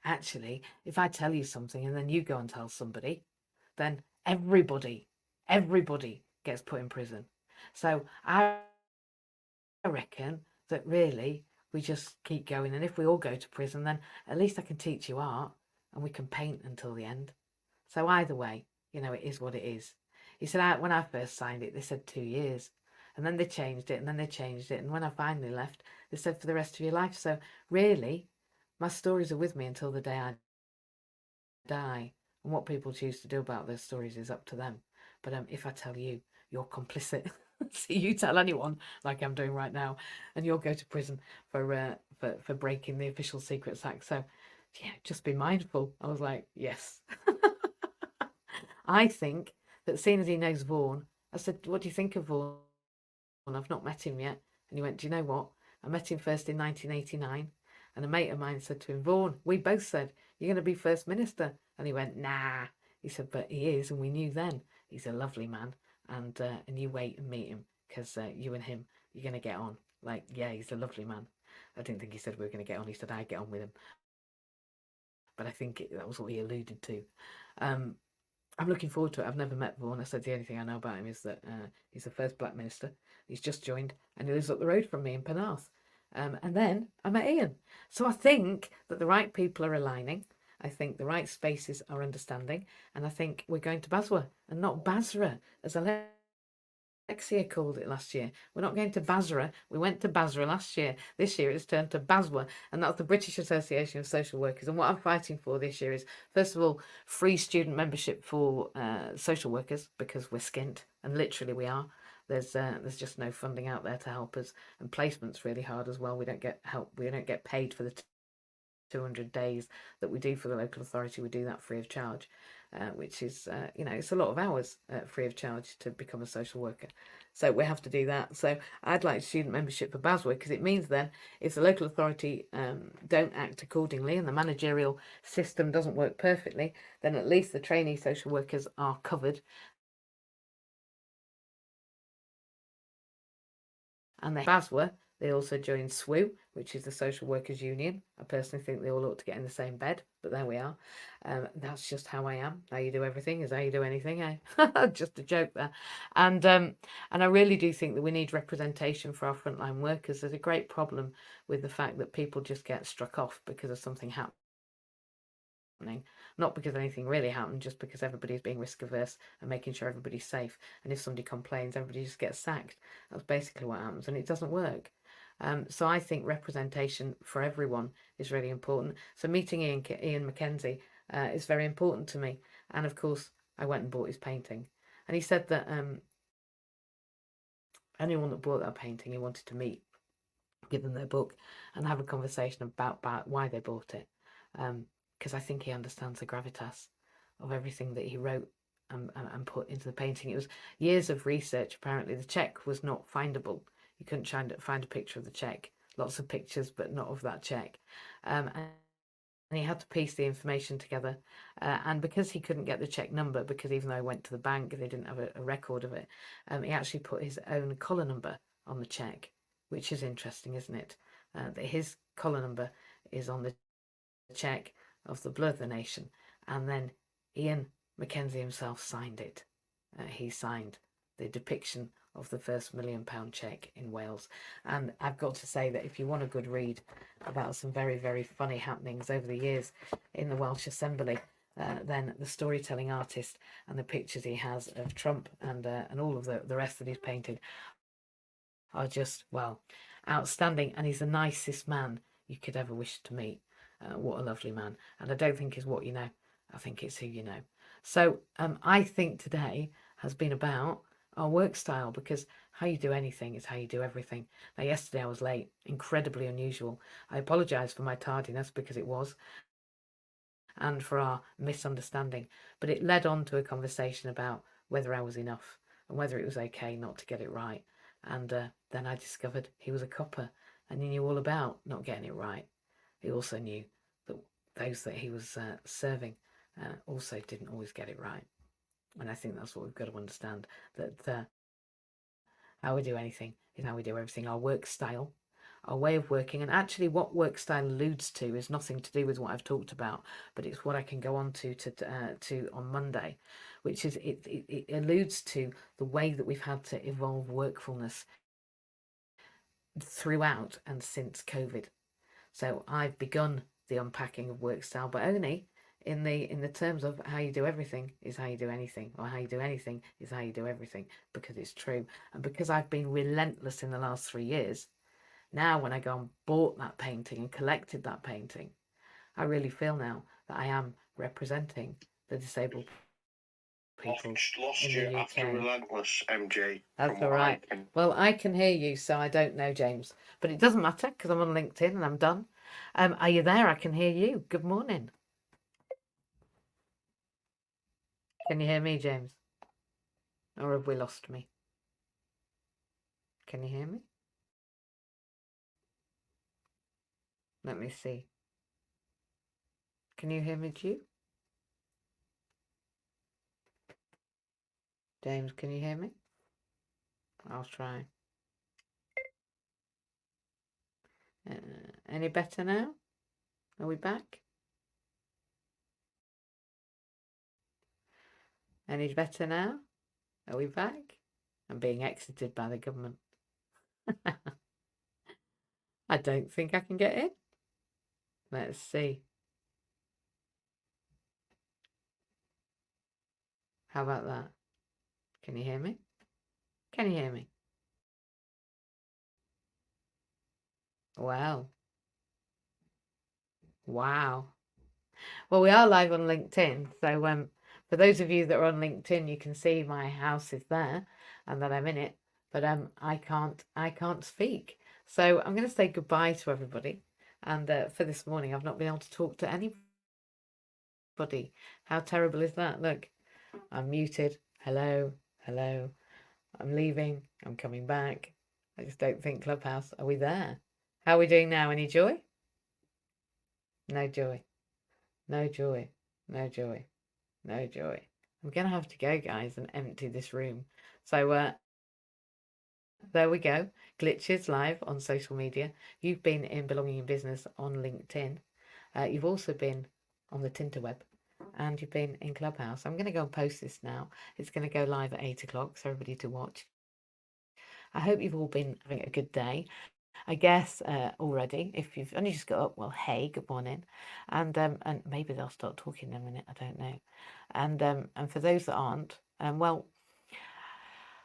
Actually, if I tell you something and then you go and tell somebody, then everybody gets put in prison. So I reckon that really we just keep going. And if we all go to prison, then at least I can teach you art and we can paint until the end. So either way, you know, it is what it is. He said, when I first signed it, they said 2 years. And then they changed it, and then they changed it. And when I finally left, they said for the rest of your life. So really, my stories are with me until the day I die. And what people choose to do about those stories is up to them. But if I tell you, you're complicit. So you tell anyone, like I'm doing right now, and you'll go to prison for breaking the Official Secrets Act. So yeah, just be mindful. I was like, yes. I think that seeing as he knows Vaughan, I said, what do you think of Vaughan? I've not met him yet. And he went, do you know what? I met him first in 1989. And a mate of mine said to him, Vaughan, we both said, you're going to be First Minister. And he went, nah. He said, but he is. And we knew then. He's a lovely man. And you wait and meet him, because you and him, you're going to get on. Like, yeah, he's a lovely man. I didn't think he said we were going to get on. He said I'd get on with him. But I think that was what he alluded to. I'm looking forward to it. I've never met Vaughan. I said the only thing I know about him is that he's the first black minister. He's just joined, and he lives up the road from me in Penarth. And then I met Ian. So I think that the right people are aligning. I think the right spaces are understanding. And I think we're going to Basra and not Basra, as Alexia called it last year. We're not going to Basra. We went to Basra last year. This year it's turned to Basra, and that's the British Association of Social Workers. And what I'm fighting for this year is, first of all, free student membership for social workers, because we're skint, and literally we are. there's just no funding out there to help us, and placement's really hard as well. We don't get help. We don't get paid for the 200 days that we do for the local authority. We do that free of charge, which is, it's a lot of hours free of charge to become a social worker. So we have to do that. So I'd like student membership for BASWA, because it means then if the local authority don't act accordingly and the managerial system doesn't work perfectly, then at least the trainee social workers are covered. And they BASWA, they also join SWU, which is the Social Workers Union. I personally think they all ought to get in the same bed, but there we are. That's just how I am. How you do everything is how you do anything, eh? Just a joke there. And I really do think that we need representation for our frontline workers. There's a great problem with the fact that people just get struck off because of something happening. Not because anything really happened, just because everybody's being risk averse and making sure everybody's safe. And if somebody complains, everybody just gets sacked. That's basically what happens, and it doesn't work. So I think representation for everyone is really important. So meeting Ian Mackenzie is very important to me. And of course, I went and bought his painting. And he said that anyone that bought that painting, he wanted to meet, give them their book, and have a conversation about why they bought it. Because I think he understands the gravitas of everything that he wrote and put into the painting. It was years of research. Apparently, the cheque was not findable. You couldn't find a picture of the cheque. Lots of pictures, but not of that cheque. And he had to piece the information together. And because he couldn't get the cheque number, because even though I went to the bank, they didn't have a record of it, he actually put his own collar number on the cheque, which is interesting, isn't it? That his collar number is on the cheque of the blood of the nation, and then Ian Mackenzie himself signed it. He signed the depiction of the first £1 million cheque in Wales. And I've got to say that if you want a good read about some very, very funny happenings over the years in the Welsh Assembly, then the Storytelling Artist and the pictures he has of Trump and all of the rest that he's painted are just, well, outstanding. And he's the nicest man you could ever wish to meet. What a lovely man. And I don't think it's what you know. I think it's who you know. So I think today has been about our work style, because how you do anything is how you do everything. Now, yesterday I was late, incredibly unusual. I apologise for my tardiness, because it was, and for our misunderstanding. But it led on to a conversation about whether I was enough and whether it was okay not to get it right. And then I discovered he was a copper, and he knew all about not getting it right. He also knew that those that he was serving also didn't always get it right. And I think that's what we've got to understand, that how we do anything is how we do everything. Our work style, our way of working, and actually what work style alludes to is nothing to do with what I've talked about, but it's what I can go on to on Monday, which is it alludes to the way that we've had to evolve workfulness throughout and since COVID. So I've begun the unpacking of work style, but only in the terms of how you do everything is how you do anything, or how you do anything is how you do everything, because it's true. And because I've been relentless in the last 3 years, now when I go and bought that painting and collected that painting, I really feel now that I am representing the disabled people Lost in you the UK. after relentless, MJ. That's all right. Well, I can hear you, so I don't know, James. But it doesn't matter, because I'm on LinkedIn and I'm done. Are you there? I can hear you. Good morning. Can you hear me, James? Or have we lost me? Can you hear me? Let me see. Can you hear me, Jew? James, can you hear me? I'll try. Any better now? Are we back? Any better now? Are we back? I'm being exited by the government. I don't think I can get in. Let's see. How about that? Can you hear me? Can you hear me? Wow. Wow. Well, we are live on LinkedIn. So for those of you that are on LinkedIn, you can see my house is there and that I'm in it. but I can't speak. So I'm going to say goodbye to everybody. And for this morning, I've not been able to talk to anybody. How terrible is that? Look, I'm muted. Hello, hello. I'm leaving. I'm coming back. I just don't think Clubhouse. Are we there? How are we doing now? Any joy? No joy. No joy. No joy. No joy. I'm going to have to go, guys, and empty this room. So there we go. Glitches live on social media. You've been in Belonging in Business on LinkedIn. You've also been on the Tinterweb, and you've been in Clubhouse. I'm going to go and post this now. It's going to go live at 8 o'clock, so everybody to watch. I hope you've all been having a good day. I guess already, if you've only just got up, well, hey, good morning, and maybe they'll start talking in a minute. I don't know, and for those that aren't, well,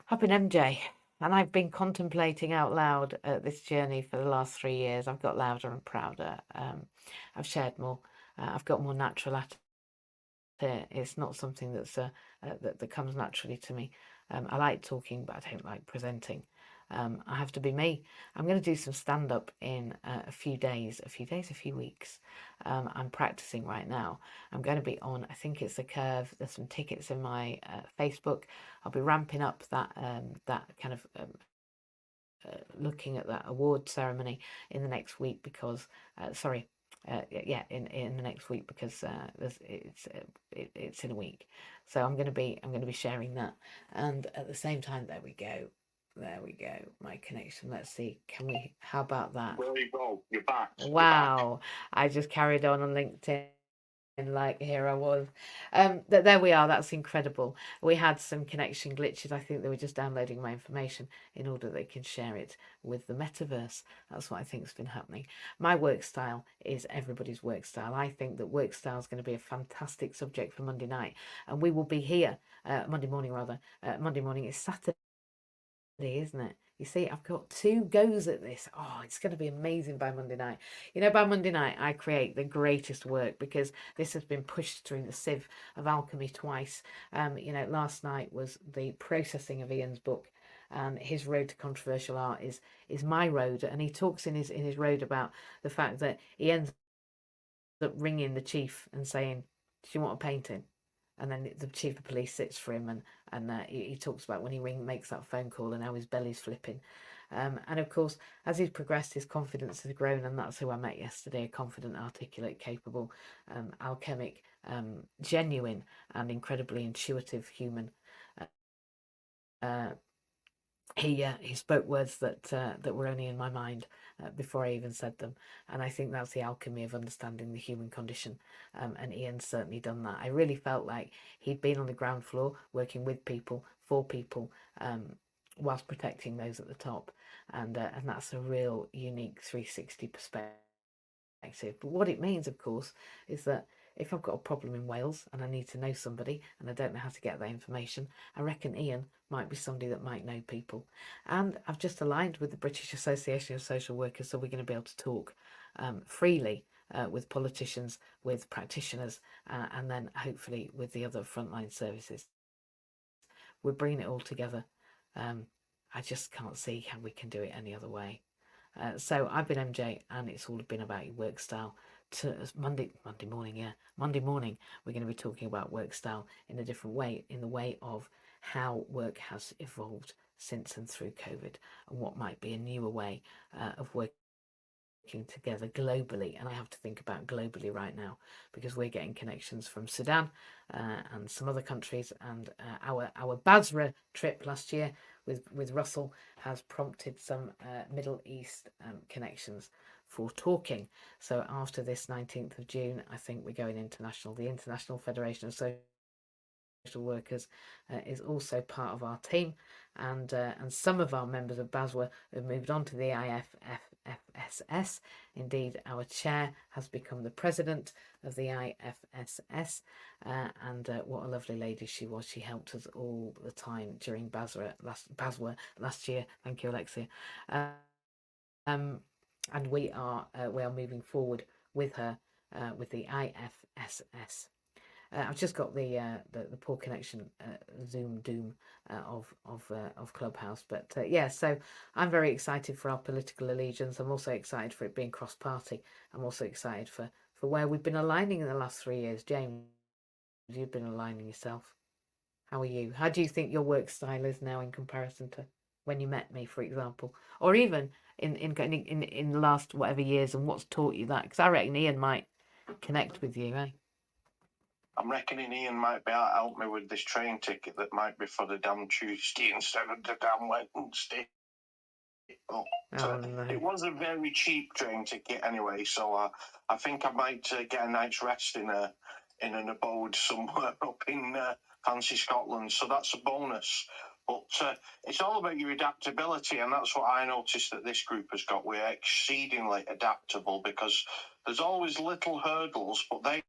I've been MJ, and I've been contemplating out loud this journey for the last 3 years. I've got louder and prouder. I've shared more. I've got more natural at it. It's not something that comes naturally to me. I like talking, but I don't like presenting. I have to be me. I'm going to do some stand-up in a few weeks. I'm practicing right now. I'm going to be on, I think it's The Curve. There's some tickets in my Facebook. I'll be ramping up that kind of looking at that award ceremony in the next week because, in the next week because it's in a week. So I'm going to be sharing that, and at the same time, there we go. My connection. Let's see. How about that? There you go. You're back. Wow. I just carried on LinkedIn like here I was. There we are. That's incredible. We had some connection glitches. I think they were just downloading my information in order they can share it with the metaverse. That's what I think has been happening. My work style is everybody's work style. I think that work style is going to be a fantastic subject for Monday night, and we will be here Monday morning rather. Monday morning is Saturday, isn't it? You see, I've got 2 goes at this. Oh, it's going to be amazing by Monday night. You know, by Monday night, I create the greatest work because this has been pushed through the sieve of alchemy twice. Last night was the processing of Ian's book, and his road to controversial art is my road. And he talks in his road about the fact that he ends up ringing the chief and saying, "Do you want a painting?" And then the chief of police sits for him, and he talks about when he makes that phone call and how his belly's flipping. And of course, as he's progressed, his confidence has grown, and that's who I met yesterday: a confident, articulate, capable, alchemic, genuine, and incredibly intuitive human. He spoke words that were only in my mind before I even said them, and I think that's the alchemy of understanding the human condition. And Ian's certainly done that. I really felt like he'd been on the ground floor working with people, for people, whilst protecting those at the top, and that's a real unique 360 perspective. But what it means, of course, is that if I've got a problem in Wales and I need to know somebody and I don't know how to get that information, I reckon Ian might be somebody that might know people. And I've just aligned with the British Association of Social Workers, so we're going to be able to talk freely with politicians, with practitioners, and then hopefully with the other frontline services. We're bringing it all together. I just can't see how we can do it any other way. So I've been MJ, and it's all been about your work style. Monday morning, we're going to be talking about work style in a different way, in the way of how work has evolved since and through COVID, and what might be a newer way of working together globally. And I have to think about globally right now because we're getting connections from Sudan and some other countries, and our Basra trip last year with Russell has prompted some Middle East connections for talking. So after this 19th of June, I think we're going international. The International Federation of Social Workers is also part of our team, and some of our members of BASWA have moved on to the IFFSS. Indeed, our chair has become the president of the IFSS, and what a lovely lady she was. She helped us all the time during BASWA last year. Thank you, Alexia. And we are moving forward with her with the IFSS. I've just got the poor connection, Zoom doom of Clubhouse, but yeah. So I'm very excited for our political allegiance. I'm also excited for it being cross-party. I'm also excited for where we've been aligning in the last 3 years. James, you've been aligning yourself. How are you? How do you think your work style is now in comparison to when you met me, for example, or even in the last whatever years, and what's taught you that? Because I reckon Ian might connect with you, eh? I'm reckoning Ian might be able to help me with this train ticket that might be for the damn Tuesday instead of the damn Wednesday. No. It was a very cheap train ticket anyway, so I think I might get a night's rest in an abode somewhere up in fancy Scotland. So that's a bonus. But it's all about your adaptability, and that's what I noticed that this group has got. We're exceedingly adaptable because there's always little hurdles, but they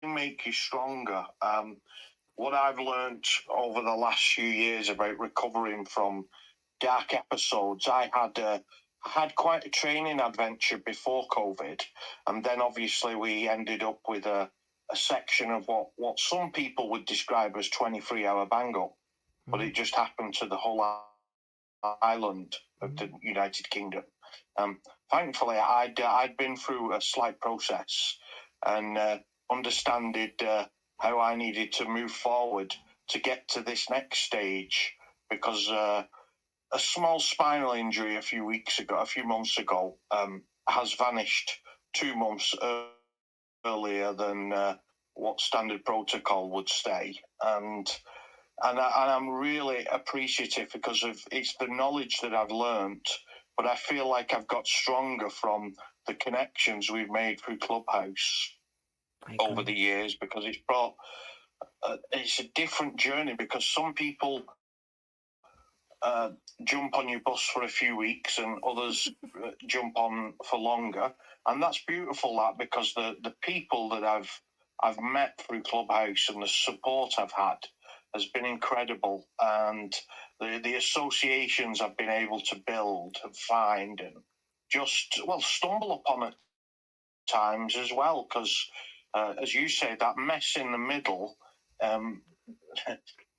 make you stronger. What I've learned over the last few years about recovering from dark episodes, I had quite a training adventure before COVID, and then obviously we ended up with a section of what some people would describe as 23-hour bang-up, but it just happened to the whole island of the United Kingdom. Thankfully, I'd been through a slight process and understood how I needed to move forward to get to this next stage, because a small spinal injury a few months ago, has vanished 2 months earlier than what standard protocol would stay, and I'm really appreciative because it's the knowledge that I've learned, but I feel like I've got stronger from the connections we've made through Clubhouse over the years, because it's a different journey, because some people jump on your bus for a few weeks and others jump on for longer, and that's beautiful, that, because the people that I've met through Clubhouse and the support I've had has been incredible, and the associations I've been able to build and find and just stumble upon at times as well, because as you say, that mess in the middle,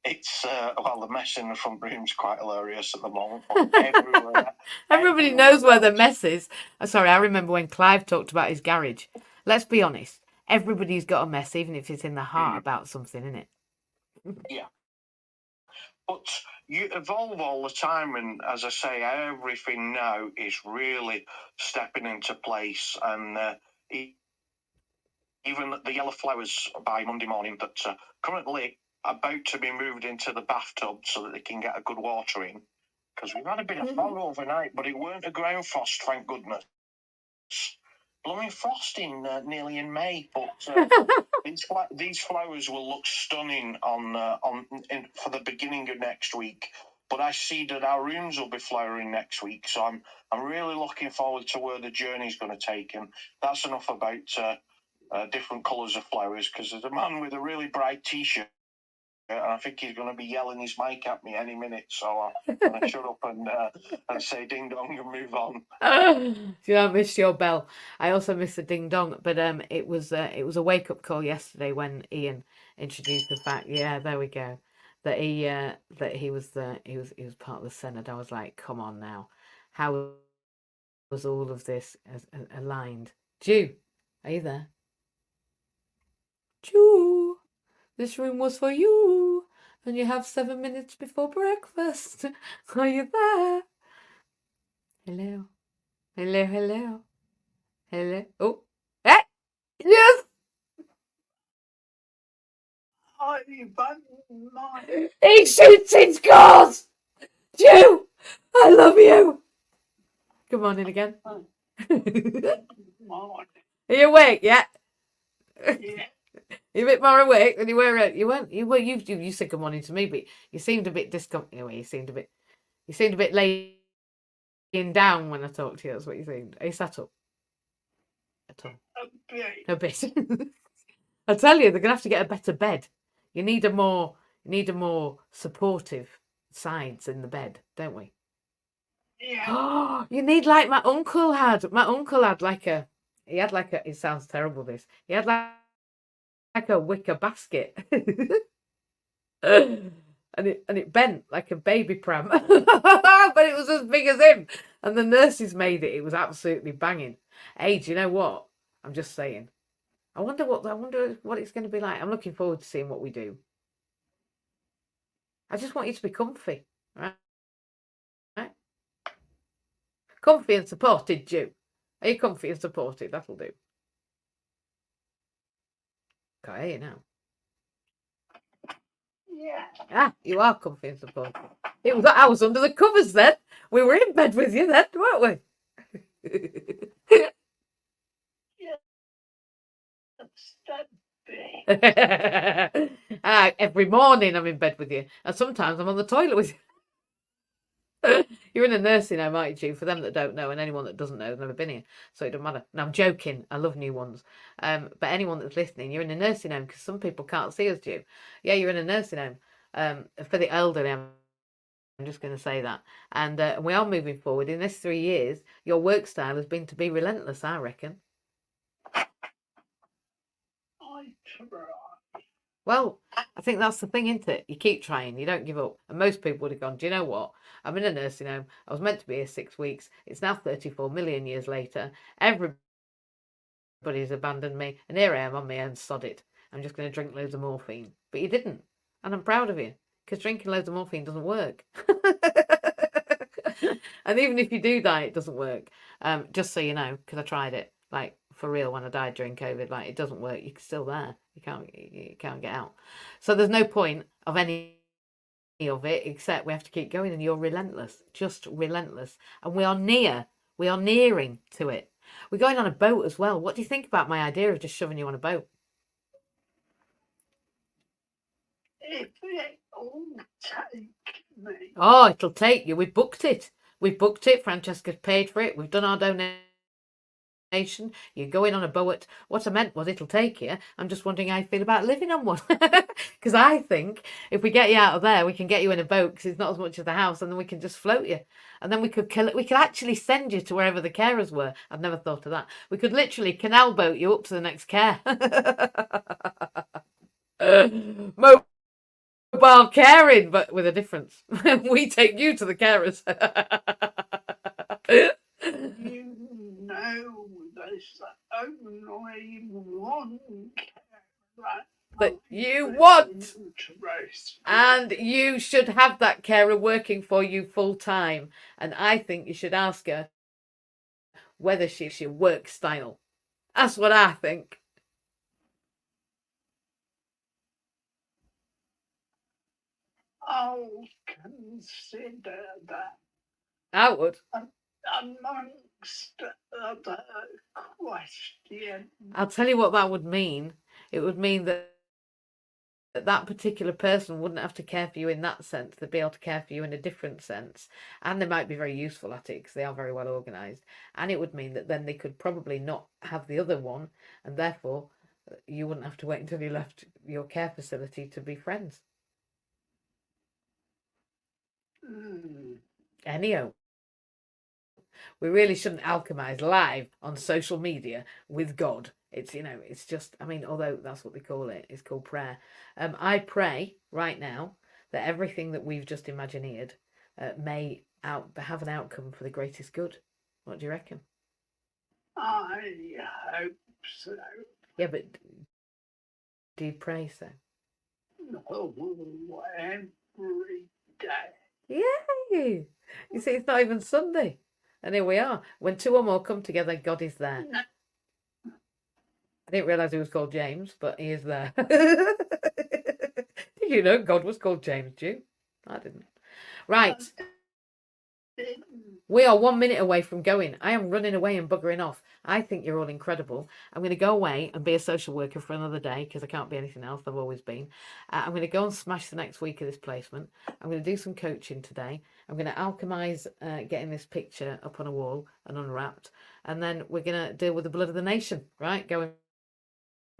it's the mess in the front room's quite hilarious at the moment. But everybody knows where the mess is. Sorry, I remember when Clive talked about his garage. Let's be honest, everybody's got a mess, even if it's in the heart about something, isn't it? Yeah. But you evolve all the time, and as I say, everything now is really stepping into place, and even the yellow flowers by Monday morning that are currently about to be moved into the bathtub so that they can get a good watering, because we've had a bit of fog overnight, but it weren't a ground frost, thank goodness. Blowing frost nearly in May, but these flowers will look stunning for the beginning of next week. But I see that our rooms will be flowering next week, so I'm really looking forward to where the journey's going to take. And that's enough about different colours of flowers, because there's a man with a really bright T-shirt, and I think he's going to be yelling his mic at me any minute, so I'm going to shut up and say ding dong and move on. I missed your bell. I also missed the ding dong, but it was a wake up call yesterday when Ian introduced the fact. Yeah, there we go. That he was part of the Senate. I was like, come on now, how was all of this aligned? Jew, are you there? Jew, this room was for you, and you have 7 minutes before breakfast. Are you there? Hello. Hello, hello. Hello. Oh. Hey! Yes! He shoots in scores! Jew! I love you! Come on in again. Are you awake yet? Yeah. You're a bit more awake than you were. You said good morning to me, but you seemed a bit discomfortable. Anyway, you seemed a bit laying down when I talked to you. That's what you seemed. Are you sat up? At all? A bit. I tell you, they're gonna have to get a better bed. You need a more supportive sides in the bed, don't we? Yeah. You need like my uncle had. My uncle had like a. He had like a. It sounds terrible. This. He had like a wicker basket. and it bent like a baby pram. But it was as big as him. And the nurses made it. It was absolutely banging. Hey, do you know what? I'm just saying. I wonder what it's going to be like. I'm looking forward to seeing what we do. I just want you to be comfy, right? Comfy and supported, Jew. Are you comfy and supported? That'll do. Can't hear you now. Yeah. Ah, you are comfy and supported. I was under the covers then. We were in bed with you then, weren't we? Every morning I'm in bed with you, and sometimes I'm on the toilet with you. You're in a nursing home, aren't you? For them that don't know, and anyone that doesn't know, has never been here, so it doesn't matter. And I'm joking. I love new ones. But anyone that's listening, you're in a nursing home because some people can't see us, Jew. Yeah, you're in a nursing home. For the elderly, I'm just going to say that. And we are moving forward. In this 3 years, your work style has been to be relentless, I reckon. Well, I think that's the thing, isn't it? You keep trying, you don't give up. And most people would have gone, do you know what? I'm in a nursing home. I was meant to be here 6 weeks. It's now 34 million years later. Everybody's abandoned me. And here I am on my own, sod it. I'm just going to drink loads of morphine. But you didn't. And I'm proud of you. Because drinking loads of morphine doesn't work. And even if you do die, it doesn't work. Just so you know, because I tried it. Like, for real, when I died during COVID, like, it doesn't work. You're still there. You can't get out. So there's no point of any of it, except we have to keep going, and you're relentless, just relentless. And we are nearing to it. We're going on a boat as well. What do you think about my idea of just shoving you on a boat? If it all take me. Oh, it'll take you. We've booked it. Francesca's paid for it. We've done our donation. You're going on a boat. What I meant was it'll take you. I'm just wondering how you feel about living on one. Because I think if we get you out of there, we can get you in a boat because it's not as much as the house, and then we can just float you. And then we could kill it. We could actually send you to wherever the carers were. I've never thought of that. We could literally canal boat you up to the next care. Mobile caring, but with a difference. We take you to the carers. You know, there's only one that you want, and you should have that carer working for you full time. And I think you should ask her whether she's your work style. That's what I think. I'll consider that. I would. Amongst other questions. I'll tell you what that would mean. It would mean that that particular person wouldn't have to care for you in that sense. They'd be able to care for you in a different sense. And they might be very useful at it because they are very well organised. And it would mean that then they could probably not have the other one. And therefore, you wouldn't have to wait until you left your care facility to be friends. Anyhow. We really shouldn't alchemize live on social media with God. It's, it's just, although that's what they call it, it's called prayer. I pray right now that everything that we've just imagineered may have an outcome for the greatest good. What do you reckon? I hope so. Yeah, but do you pray so? No, every day. Yay! You see, it's not even Sunday. And here we are. When two or more come together, God is there. No. I didn't realise he was called James, but he is there. Did you know God was called James, Jew? I didn't. Right. We are 1 minute away from going. I am running away and buggering off. I think you're all incredible. I'm going to go away and be a social worker for another day because I can't be anything else. I've always been. I'm going to go and smash the next week of this placement. I'm going to do some coaching today. I'm going to alchemize getting this picture up on a wall and unwrapped. And then we're going to deal with the blood of the nation, right? Going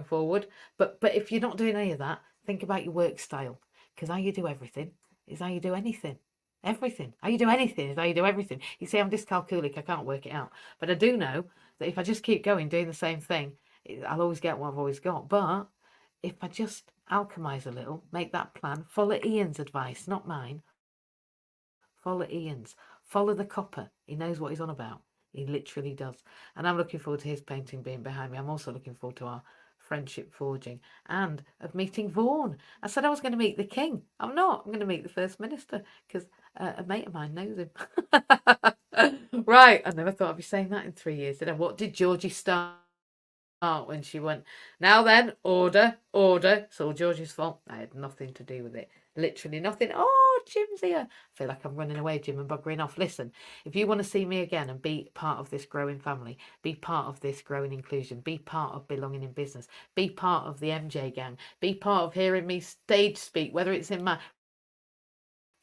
forward. But if you're not doing any of that, think about your work style, because how you do everything is how you do anything. Everything. How you do anything is how you do everything. You see, I'm dyscalculic. I can't work it out. But I do know that if I just keep going, doing the same thing, I'll always get what I've always got. But if I just alchemize a little, make that plan, follow Ian's advice, not mine. Follow Ian's. Follow the copper. He knows what he's on about. He literally does. And I'm looking forward to his painting being behind me. I'm also looking forward to our friendship forging and of meeting Vaughan. I said I was going to meet the king. I'm not. I'm going to meet the First Minister because a mate of mine knows him. Right. I never thought I'd be saying that in 3 years, did I? What did Georgie start when she went, now then, order, order? It's all Georgie's fault. I had nothing to do with it. Literally nothing. Oh, Jim's here. I feel like I'm running away, Jim, and buggering off. Listen, if you want to see me again and be part of this growing family, be part of this growing inclusion, be part of belonging in business, be part of the MJ gang, be part of hearing me stage speak, whether it's in my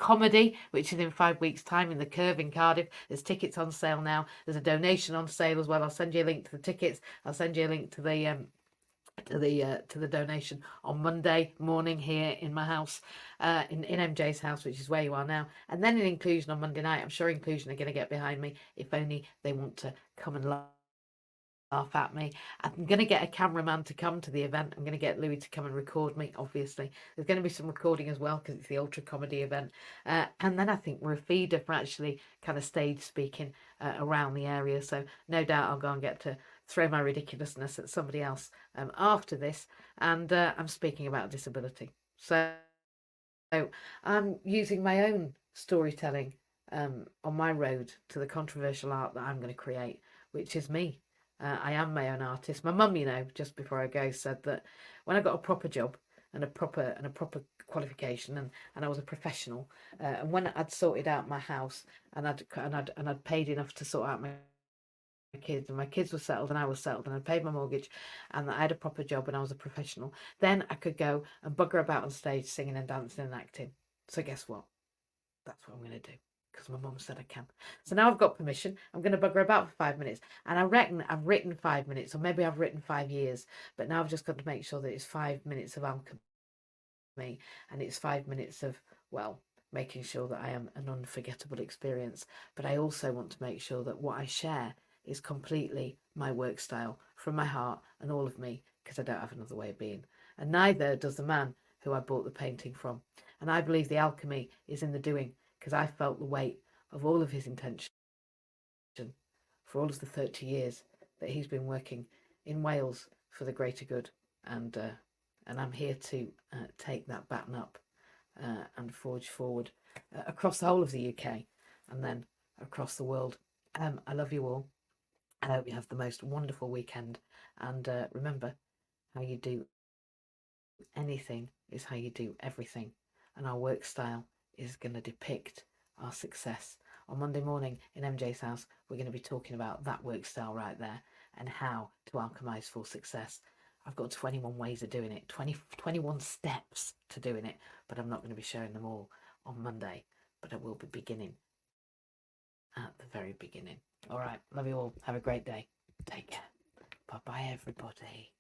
comedy, which is in 5 weeks' time in the Curve in Cardiff. There's tickets on sale now. There's a donation on sale as well. I'll send you a link to the tickets. I'll send you a link to the donation on Monday morning here in my house, in MJ's house, which is where you are now, and then in Inclusion on Monday night. I'm sure Inclusion are going to get behind me if only they want to come and laugh at me. I'm going to get a cameraman to come to the event. I'm going to get Louis to come and record me, obviously. There's going to be some recording as well because it's the ultra comedy event. And then I think we're a feeder for actually kind of stage speaking around the area. So no doubt I'll go and get to throw my ridiculousness at somebody else after this. And I'm speaking about disability. So I'm using my own storytelling on my road to the controversial art that I'm going to create, which is me. I am my own artist. My mum, just before I go, said that when I got a proper job and a proper qualification, and I was a professional, and when I'd sorted out my house and I'd paid enough to sort out my kids, and my kids were settled and I was settled, and I paid my mortgage, and I had a proper job and I was a professional, then I could go and bugger about on stage singing and dancing and acting. So guess what? That's what I'm going to do because my mum said I can. So now I've got permission. I'm going to bugger about for 5 minutes. And I reckon I've written 5 minutes, or maybe I've written 5 years. But now I've just got to make sure that it's 5 minutes of alchemy. And it's 5 minutes of, well, making sure that I am an unforgettable experience. But I also want to make sure that what I share is completely my work style from my heart and all of me, because I don't have another way of being. And neither does the man who I bought the painting from. And I believe the alchemy is in the doing, because I felt the weight of all of his intention for all of the 30 years that he's been working in Wales for the greater good. And I'm here to take that baton up and forge forward across the whole of the UK and then across the world. I love you all. I hope you have the most wonderful weekend. And remember, how you do anything is how you do everything. And our work style is going to depict our success. On Monday morning in MJ's house, we're going to be talking about that work style right there and how to alchemize for success. I've got 21 ways of doing it, 21 steps to doing it, but I'm not going to be sharing them all on Monday, but I will be beginning at the very beginning. All right, love you all. Have a great day. Take care. Bye-bye, everybody.